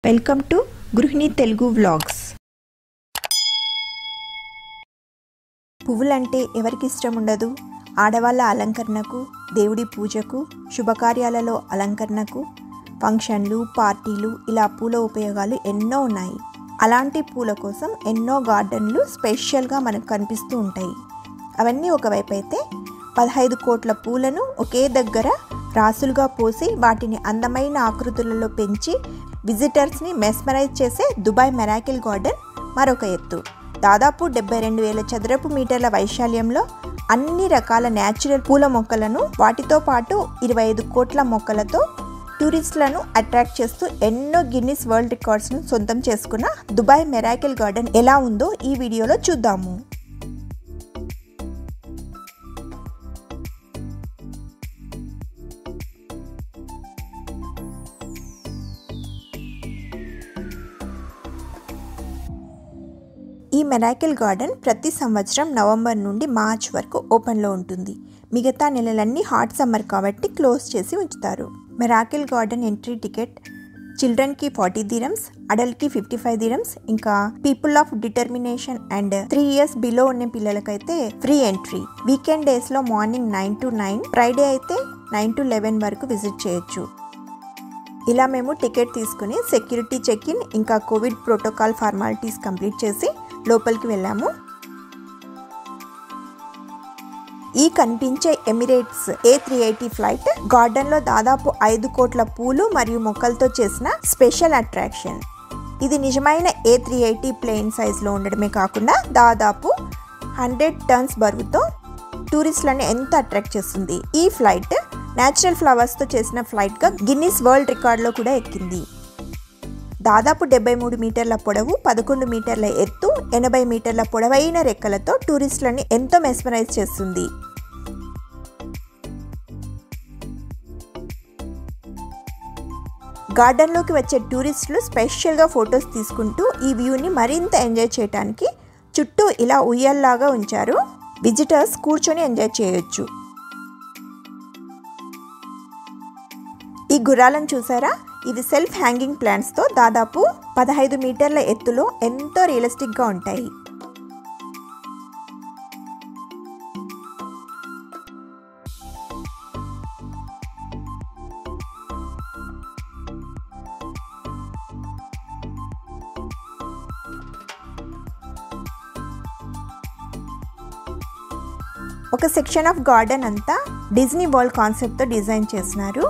Welcome to గృహిణి Telugu vlogs. పువ్వులంటే ఎవరికి ఇష్టం ఉండదు? ఆడవాళ్ళ అలంకరణకు, దేవుడి పూజకు, శుభకార్యాలలో అలంకరణకు, ఫంక్షన్లు, పార్టీలు ఇలా పూల ఉపయోగాలు ఎన్నో ఉన్నాయి. అలాంటి పూల కోసం ఎన్నో గార్డెన్లు స్పెషల్గా మనకు కనిపిస్తూ ఉంటాయి. అవన్నీ ఒకవైపు అయితే 15 కోట్ల పూలను ఒకే దగ్గర రాసులుగా పోసి వాటిని అందమైన ఆకృతులలో పెంచి విజిటర్స్ని మెస్మరైజ్ చేసే దుబాయ్ మిరాకిల్ గార్డెన్ మరొక ఎత్తు. దాదాపు 72,000 చదరపు మీటర్ల వైశాల్యంలో అన్ని రకాల న్యాచురల్ పూల మొక్కలను వాటితో పాటు 25 కోట్ల మొక్కలతో టూరిస్టులను అట్రాక్ట్ చేస్తూ ఎన్నో గిన్నిస్ వరల్డ్ రికార్డ్స్ను సొంతం చేసుకున్న దుబాయ్ మిరాకిల్ గార్డెన్ ఎలా ఉందో ఈ వీడియోలో చూద్దాము. ఈ మిరాకిల్ గార్డెన్ ప్రతి సంవత్సరం నవంబర్ నుండి మార్చ్ వరకు ఓపెన్లో ఉంటుంది. మిగతా నెలలన్నీ హాట్ సమ్మర్ కాబట్టి క్లోజ్ చేసి ఉంచుతారు. మిరాకిల్ గార్డెన్ ఎంట్రీ టికెట్ చిల్డ్రన్కి 40 dirhams, అడల్ట్కి 55 dirhams, ఇంకా people of determination and 3 years below ఉన్న పిల్లలకైతే ఫ్రీ ఎంట్రీ. వీకెండ్ డేస్లో మార్నింగ్ 9 to 9, ఫ్రైడే అయితే 9 to 11 వరకు విజిట్ చేయొచ్చు. ఇలా మేము టికెట్ తీసుకుని సెక్యూరిటీ చెక్ ఇన్ ఇంకా కోవిడ్ ప్రోటోకాల్ ఫార్మాలిటీస్ కంప్లీట్ చేసి లోపలికి వెళ్ళాము. ఈ కనిపించే ఎమిరేట్స్ A380 ఫ్లైట్ గార్డెన్లో దాదాపు 5 కోట్ల పూలు మరియు మొక్కలతో చేసిన స్పెషల్ అట్రాక్షన్. ఇది నిజమైన A380 ప్లేన్ సైజ్లో ఉండడమే కాకుండా దాదాపు 100 tons బరువుతో టూరిస్టులను ఎంత అట్రాక్ట్ చేస్తుంది. ఈ ఫ్లైట్ న్యాచురల్ ఫ్లవర్స్తో చేసిన ఫ్లైట్గా గిన్నిస్ వరల్డ్ రికార్డులో కూడా ఎక్కింది. దాదాపు 73 మీటర్ల పొడవు, 11 మీటర్ల ఎత్తు, 80 మీటర్ల పొడవైన రెక్కలతో టూరిస్టులని ఎంతో మెస్మరైజ్ చేస్తుంది. గార్డెన్లోకి వచ్చే టూరిస్టులు స్పెషల్గా ఫొటోస్ తీసుకుంటూ ఈ వ్యూని మరింత ఎంజాయ్ చేయడానికి చుట్టూ ఇలా ఉయ్యాల్లాగా ఉంచారు. విజిటర్స్ కూర్చొని ఎంజాయ్ చేయొచ్చు. ఈ గుర్రాలను చూసారా? ఇవి సెల్ఫ్ హ్యాంగింగ్ ప్లాంట్స్తో దాదాపు 15 మీటర్ల ఎత్తులో ఎంతో రియలిస్టిక్గా ఉంటాయి. ఒక సెక్షన్ ఆఫ్ గార్డెన్ అంతా డిజ్నీ వరల్డ్ కాన్సెప్ట్తో డిజైన్ చేసినారు.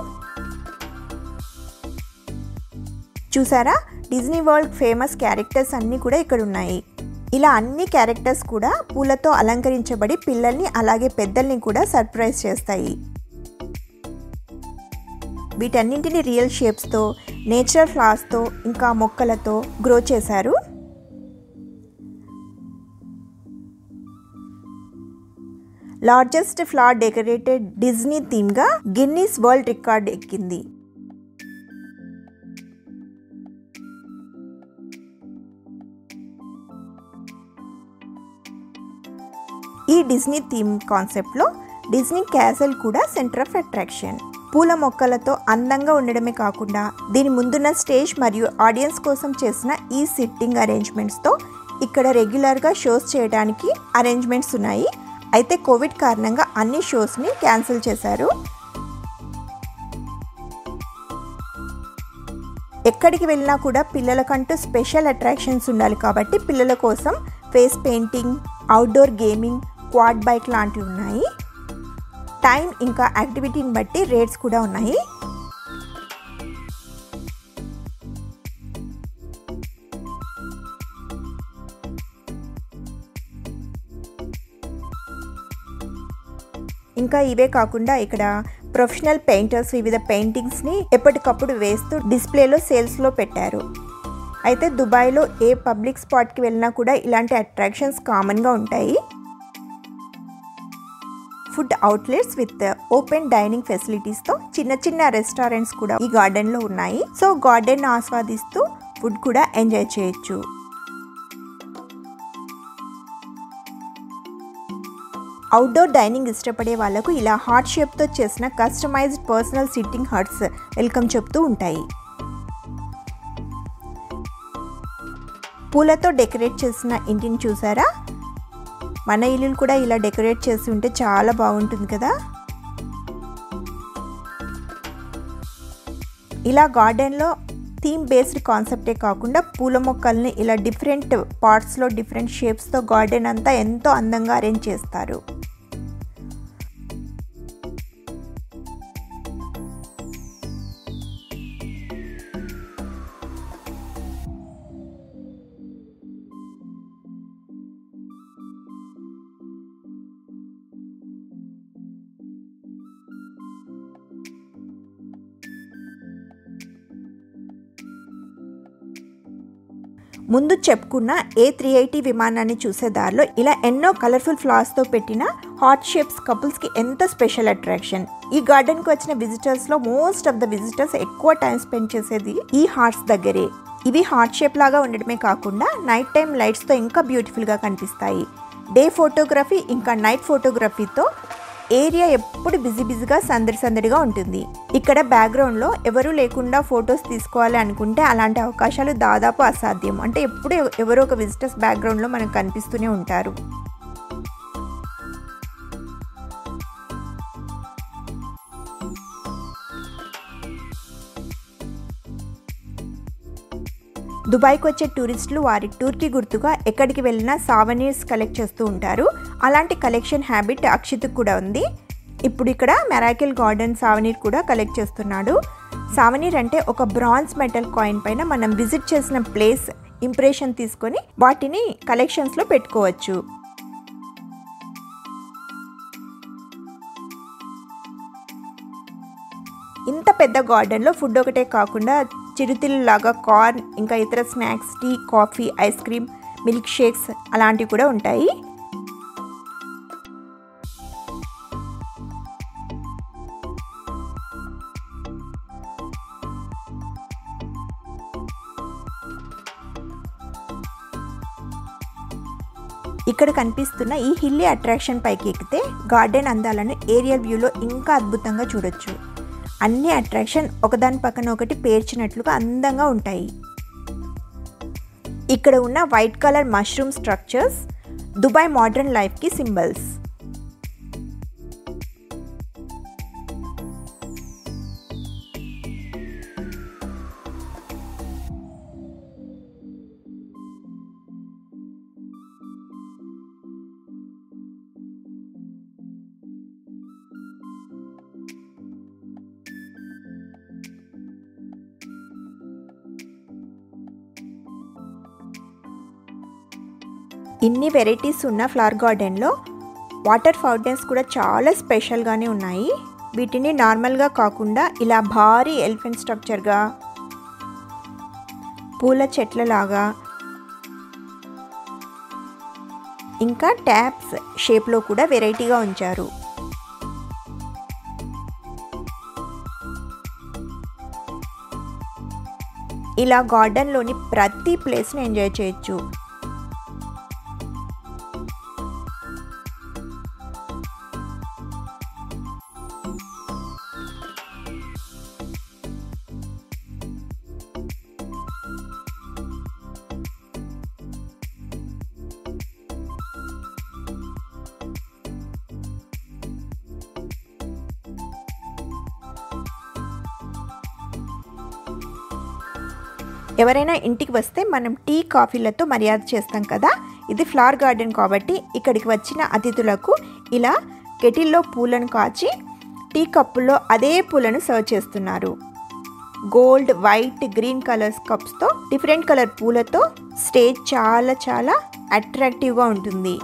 చూసారా? డిజ్నీ వరల్డ్ ఫేమస్ క్యారెక్టర్స్ అన్నీ కూడా ఇక్కడ ఉన్నాయి. ఇలా అన్ని క్యారెక్టర్స్ కూడా పూలతో అలంకరించబడి పిల్లల్ని అలాగే పెద్దల్ని కూడా సర్ప్రైజ్ చేస్తాయి. వీటన్నింటిని రియల్ షేప్స్తో, నేచురల్ ఫ్లవర్స్తో ఇంకా మొక్కలతో గ్రో చేశారు. లార్జెస్ట్ ఫ్లవర్ డెకరేటెడ్ డిజ్నీ థీమ్గా గిన్నిస్ వరల్డ్ రికార్డ్ ఎక్కింది. ఈ డిజ్నీ థీమ్ కాన్సెప్ట్లో డిజ్నీ క్యాసల్ కూడా సెంటర్ ఆఫ్ అట్రాక్షన్. పూల మొక్కలతో అందంగా ఉండడమే కాకుండా దీని ముందున్న స్టేజ్ మరియు ఆడియన్స్ కోసం చేసిన ఈ సిట్టింగ్ అరేంజ్మెంట్స్తో ఇక్కడ రెగ్యులర్గా షోస్ చేయడానికి అరేంజ్మెంట్స్ ఉన్నాయి. అయితే కోవిడ్ కారణంగా అన్ని షోస్ని క్యాన్సిల్ చేశారు. ఎక్కడికి వెళ్ళినా కూడా పిల్లలకంటూ స్పెషల్ అట్రాక్షన్స్ ఉండాలి కాబట్టి పిల్లల కోసం face painting, outdoor gaming, quad bike లాంటివి ఉన్నాయి. టైం ఇంకా యాక్టివిటీని బట్టి రేట్స్ కూడా ఉన్నాయి. ఇంకా ఇవే కాకుండా ఇక్కడ ప్రొఫెషనల్ పెయింటర్స్ వివిధ పెయింటింగ్స్ని ఎప్పటికప్పుడు వేస్తూ డిస్ప్లేలో సేల్స్లో పెట్టారు. అయితే దుబాయ్లో ఏ పబ్లిక్ స్పాట్కి వెళ్ళినా కూడా ఇలాంటి అట్రాక్షన్స్ కామన్గా ఉంటాయి. Food outlets with open dining ఫెసిలిటీస్తో చిన్న చిన్న రెస్టారెంట్స్ కూడా ఈ గార్డెన్లో ఉన్నాయి. సో గార్డెన్ ఆస్వాదిస్తూ ఫుడ్ కూడా ఎంజాయ్ చేయొచ్చు. అవుట్డోర్ డైనింగ్ ఇష్టపడే వాళ్లకు ఇలా హార్ట్ షేప్తో చేసిన customised personal sitting huts welcome చెప్తూ ఉంటాయి. పూలతో డెకరేట్ చేసిన ఇంటిని చూసారా? మన ఇల్లులు కూడా ఇలా డెకరేట్ చేసి ఉంటే చాలా బాగుంటుంది కదా. ఇలా గార్డెన్లో థీమ్ బేస్డ్ కాన్సెప్టే కాకుండా పూల మొక్కల్ని ఇలా డిఫరెంట్ పార్ట్స్లో డిఫరెంట్ షేప్స్తో గార్డెన్ అంతా ఎంతో అందంగా అరేంజ్ చేస్తారు. ముందు చెప్పుకున్న A380 విమానాన్ని చూసే దారిలో ఇలా ఎన్నో కలర్ఫుల్ ఫ్లవర్స్తో పెట్టిన హార్ట్ షేప్స్ కపుల్స్కి ఎంతో స్పెషల్ అట్రాక్షన్. ఈ గార్డెన్కి వచ్చిన విజిటర్స్లో మోస్ట్ ఆఫ్ ద విజిటర్స్ ఎక్కువ టైం స్పెండ్ చేసేది ఈ హార్ట్స్ దగ్గరే. ఇవి హార్ట్ షేప్ లాగా ఉండడమే కాకుండా నైట్ టైం లైట్స్తో ఇంకా బ్యూటిఫుల్గా కనిపిస్తాయి. డే ఫోటోగ్రఫీ ఇంకా నైట్ ఫోటోగ్రఫీతో ఏరియా ఎప్పుడు బిజీగా సందడిగా ఉంటుంది. ఇక్కడ బ్యాక్గ్రౌండ్లో ఎవరూ లేకుండా ఫొటోస్ తీసుకోవాలి అనుకుంటే అలాంటి అవకాశాలు దాదాపు అసాధ్యం. అంటే ఎప్పుడు ఎవరో ఒక విజిటర్స్ బ్యాక్గ్రౌండ్లో మనకు కనిపిస్తూనే ఉంటారు. దుబాయ్కి వచ్చే టూరిస్టులు వారి టూర్కి గుర్తుగా ఎక్కడికి వెళ్ళినా సావనీర్స్ కలెక్ట్ చేస్తూ ఉంటారు. అలాంటి కలెక్షన్ హ్యాబిట్ అక్షిత్కి కూడా ఉంది. ఇప్పుడు ఇక్కడ మెరాకిల్ గార్డెన్ సావనీర్ కూడా కలెక్ట్ చేస్తున్నాడు. సావనీర్ అంటే ఒక బ్రాంజ్ మెటల్ కాయిన్ పైన మనం విజిట్ చేసిన ప్లేస్ ఇంప్రెషన్ తీసుకొని వాటిని కలెక్షన్స్లో పెట్టుకోవచ్చు. ఇంత పెద్ద గార్డెన్లో ఫుడ్ ఒకటే కాకుండా చిరుతిళ్ళలాగా కార్న్ ఇంకా ఇతర snacks, tea, coffee, ice cream, milk shakes అలాంటివి కూడా ఉంటాయి. ఇక్కడ కనిపిస్తున్న ఈ హిల్లీ అట్రాక్షన్ పైకి ఎక్కితే గార్డెన్ అందాలను ఏరియల్ వ్యూలో ఇంకా అద్భుతంగా చూడొచ్చు. అన్ని అట్రాక్షన్ ఒకదాని పక్కన ఒకటి పేర్చినట్లుగా అందంగా ఉంటాయి. ఇక్కడ ఉన్న white colour mushroom structures Dubai modern లైఫ్కి సింబల్స్. ఇన్ని వెరైటీస్ ఉన్న ఫ్లవర్ గార్డెన్లో వాటర్ ఫౌంటైన్స్ కూడా చాలా స్పెషల్గానే ఉన్నాయి. వీటిని నార్మల్గా కాకుండా ఇలా భారీ ఎలిఫెంట్ స్ట్రక్చర్గా, పూల చెట్లలాగా, ఇంకా ట్యాప్స్ షేప్లో కూడా వెరైటీగా ఉంచారు. ఇలా గార్డెన్లోని ప్రతి ప్లేస్ని ఎంజాయ్ చేయొచ్చు. ఎవరైనా ఇంటికి వస్తే మనం టీ, కాఫీలతో మర్యాద చేస్తాం కదా. ఇది ఫ్లవర్ గార్డెన్ కాబట్టి ఇక్కడికి వచ్చిన అతిథులకు ఇలా కెటిల్లో పూలను కాచి టీ కప్పుల్లో అదే పూలను సర్వ్ చేస్తున్నారు. గోల్డ్, వైట్, గ్రీన్ కలర్స్ కప్స్తో డిఫరెంట్ కలర్ పూలతో స్టేజ్ చాలా అట్రాక్టివ్గా ఉంటుంది.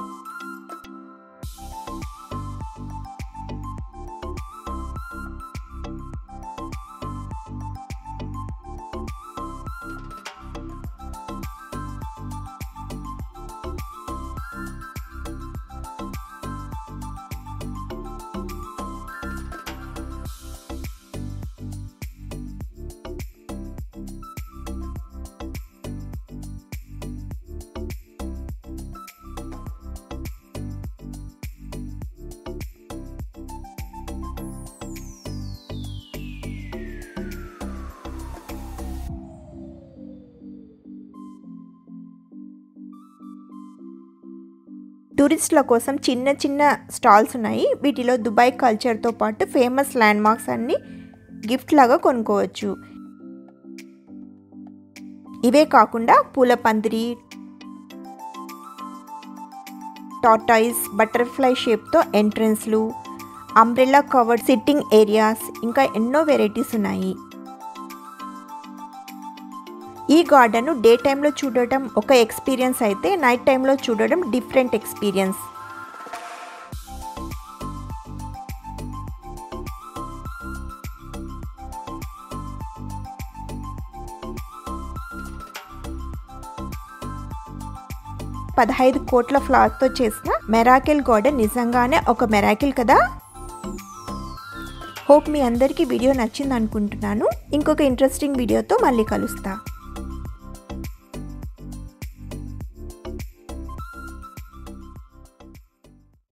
టూరిస్టుల కోసం చిన్న చిన్న స్టాల్స్ ఉన్నాయి. వీటిలో దుబాయ్ కల్చర్తో పాటు ఫేమస్ ల్యాండ్ మార్క్స్ అన్ని గిఫ్ట్ లాగా కొనుక్కోవచ్చు. ఇవే కాకుండా పూల పందిరి, టార్టాయిస్, బటర్ఫ్లై షేప్తో ఎంట్రన్స్లు, అంబ్రెల్లా కవర్డ్ సిట్టింగ్ ఏరియాస్, ఇంకా ఎన్నో వెరైటీస్ ఉన్నాయి. ఈ గార్డెన్ డే టైంలో చూడటం ఒక ఎక్స్పీరియన్స్ అయితే నైట్ టైంలో చూడడం డిఫరెంట్ ఎక్స్పీరియన్స్. $15 కోట్ల ఫ్లవర్స్తో చేసిన మెరాకిల్ గార్డెన్ నిజంగానే ఒక మెరాకిల్ కదా. హోప్ మీ అందరికీ వీడియో నచ్చింది అనుకుంటున్నాను. ఇంకొక ఇంట్రెస్టింగ్ వీడియోతో మళ్ళీ కలుస్తా.